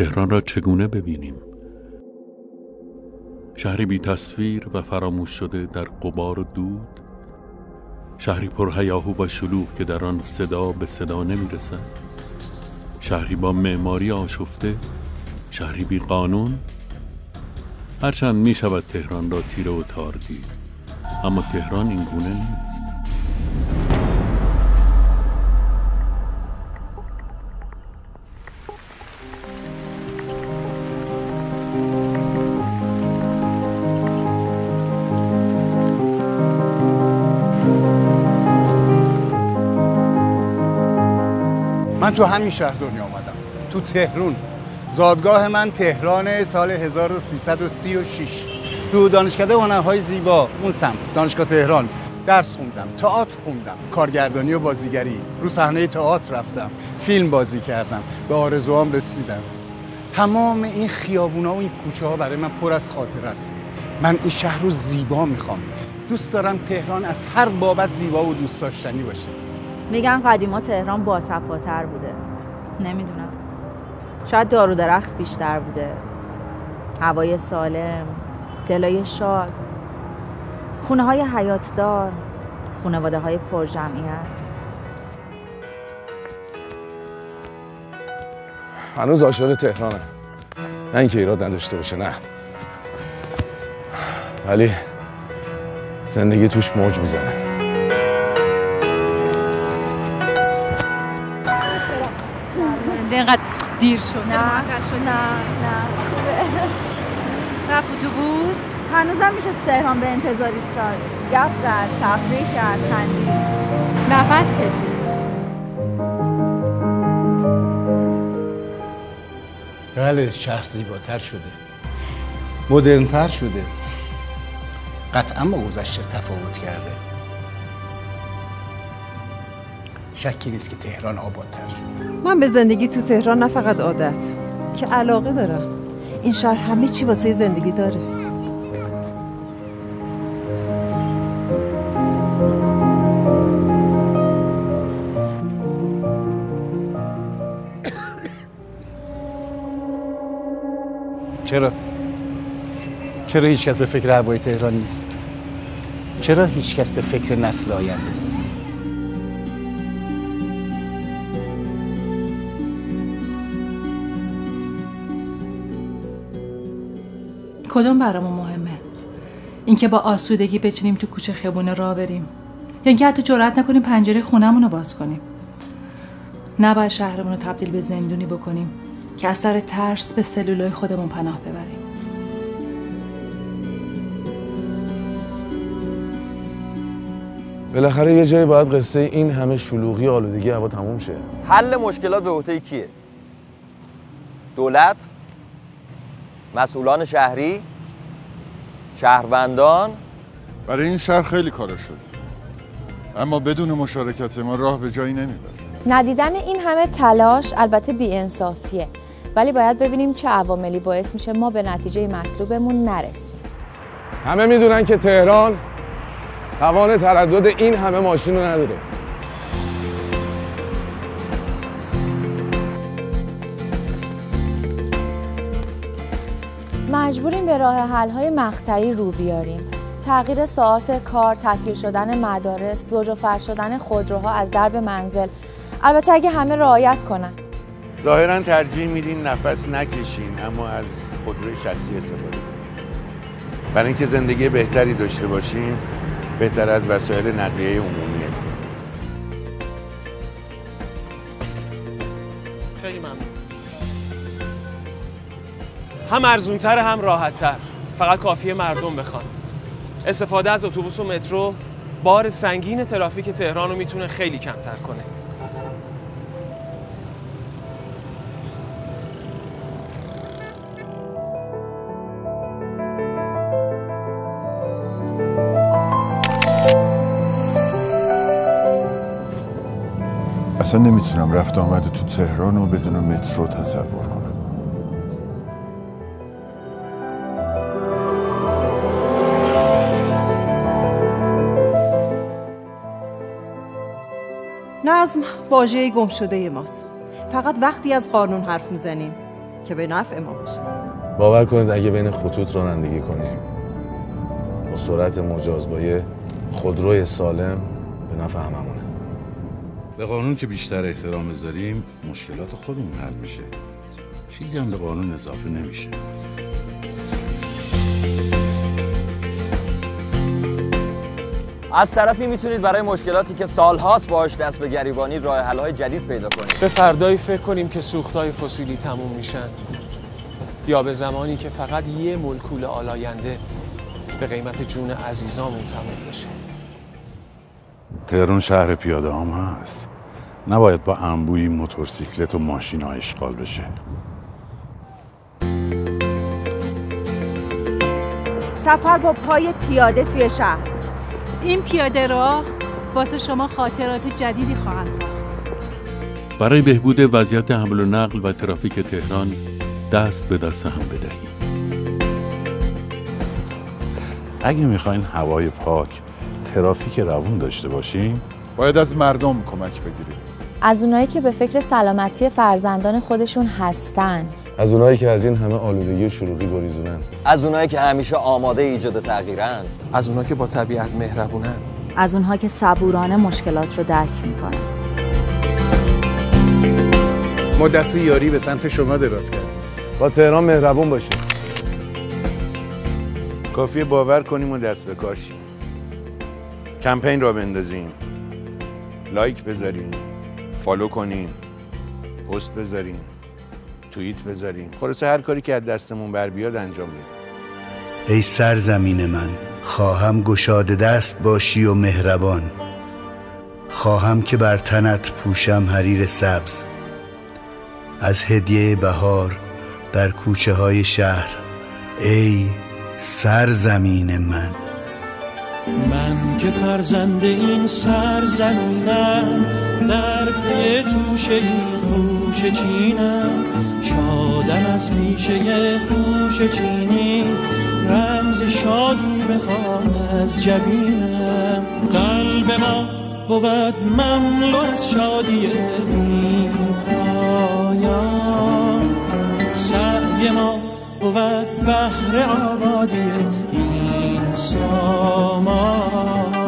تهران را چگونه ببینیم؟ شهری بی تصویر و فراموش شده در غبار و دود، شهری پر هیاهو و شلوغ که در آن صدا به صدا نمی‌رسد، شهری با معماری آشفته، شهری بی قانون. هرچند می شود تهران را تیره و تار دید، اما تهران این گونه نیست. من تو همین شهر دنیا آمدم، تو تهران. زادگاه من تهران سال 1336. تو دانشکده هنرهای زیبا اون سمت دانشگاه تهران درس خوندم، تئاتر خوندم، کارگردانی و بازیگری، رو صحنه تئاتر رفتم، فیلم بازی کردم، به آرزوام رسیدم. تمام این خیابونا و این کوچه ها برای من پر از خاطره است. من این شهر رو زیبا میخوام. دوست دارم تهران از هر بابت زیبا و دوست داشتنی باشه. میگن قدیما تهران باصفاتر بوده. نمیدونم. شاید دار و درخت بیشتر بوده، هوای سالم، دلای شاد، خونه های حیاتدار، خانواده های پر جمعیت. هنوز عاشق تهرانم، نه اینکه ایراد نداشته باشه، نه، ولی زندگی توش موج میزنه. اینقدر دیر شد. نه رفت اتوبوس؟ هنوزم میشه تو تهران به انتظار ایستاد، گپ زد، تفریح کرد، خندید، نفس کشید. بله، شهر زیباتر شده، مدرن‌تر شده، قطعا با گذشته تفاوت کرده. شکی نیست که تهران آبادتر شده. من به زندگی تو تهران نه فقط عادت که علاقه دارم. این شهر همه چی واسه زندگی داره. چرا هیچ کس به فکر هوای تهران نیست؟ چرا هیچ کس به فکر نسل آینده نیست؟ کدوم برامون مهمه؟ اینکه با آسودگی بتونیم تو کوچه خیابون راه بریم، یا اینکه حتی جرئت نکنیم پنجره خونمون رو باز کنیم؟ نباید شهرمون رو تبدیل به زندونی بکنیم که از سر ترس به سلولای خودمون پناه ببریم. بالاخره یه جایی باید قصه این همه شلوغی و آلودگی هوا تموم شه. حل مشکلات به عهده کیه؟ دولت؟ مسئولان شهری؟ شهروندان؟ برای این شهر خیلی کارا شده، اما بدون مشارکت ما راه به جایی نمیبره. ندیدن این همه تلاش البته بی‌انصافیه، ولی باید ببینیم چه عواملی باعث میشه ما به نتیجه مطلوبمون نرسیم. همه میدونن که تهران توان تردد این همه ماشین رو نداره. مجبوریم به راه حل‌های مقطعی رو بیاریم. تغییر ساعات کار، تعطیل شدن مدارس، زوج و فرد شدن خودروها از درب منزل. البته اگه همه رعایت کنن. ظاهراً ترجیح میدین نفس نکشین اما از خودروی شخصی استفاده کنین. برای اینکه زندگی بهتری داشته باشیم بهتر از وسایل نقلیه عمومی استفاده. خیلی ممنون. هم ارزونتر هم راحت‌تر، فقط کافیه مردم بخوان. استفاده از اتوبوس و مترو بار سنگین ترافیک تهران رو میتونه خیلی کمتر کنه. اصلا نمیتونم رفت آمد تو تهران رو بدون مترو تصور کنم. نظم واژه گم شده ماست. فقط وقتی از قانون حرف میزنیم که به نفع ما باشه. باور کنید اگه بین خطوط رانندگی کنیم با سرعت مجاز با یه خودروی سالم به نفع هممونه. به قانون که بیشتر احترام بذاریم مشکلات خودمون حل میشه. چیزی هم به قانون اضافه نمیشه. از طرفی میتونید برای مشکلاتی که سالهاست باهاش دست به گریبانی راه حل‌های جدید پیدا کنید. به فردایی فکر کنیم که سوخت‌های فسیلی تموم میشن، یا به زمانی که فقط یه مولکول آلاینده به قیمت جون عزیزامون تموم بشه. تهران شهر پیاده هم هست. نباید با انبوهی موتورسیکلت و ماشین ها اشغال بشه. سفر با پای پیاده توی شهر. این پیاده راه واسه شما خاطرات جدیدی خواهند ساخت. برای بهبود وضعیت حمل و نقل و ترافیک تهران دست به دست هم بدهیم. اگه میخواین هوای پاک، ترافیک روون داشته باشیم، باید از مردم کمک بگیریم. از اونایی که به فکر سلامتی فرزندان خودشون هستن. از اونایی که از این همه آلودگی شروعی گریزونن. از اونایی که همیشه آماده ایجاد تغییرن. از اونها که با طبیعت مهربونن. از اونها که صبورانه مشکلات رو درک میکنن. ما دست یاری به سمت شما دراز کردیم. با تهران مهربون باشیم. کافیه باور کنیم و دست به کار شیم. کمپین را بندازیم، لایک بذاریم، فالو کنیم، پست بذاریم، توییت بذاریم. خلاصه هر کاری که از دستمون بر بیاد انجام بدیم. ای سرزمین من، خواهم گشاده دست باشی و مهربان. خواهم که بر تنت پوشم حریر سبز. از هدیه بهار در کوچه های شهر. ای سرزمین من. من که فرزند این سرزمینم، در پی توشه این خوشه چینم. شادم از ریشه خوشه چینی، رمز شادی بخوام از جبینم. قلب ما بود مملو از شادی بی پایان، سعی ما بود بهر آبادی این سامان.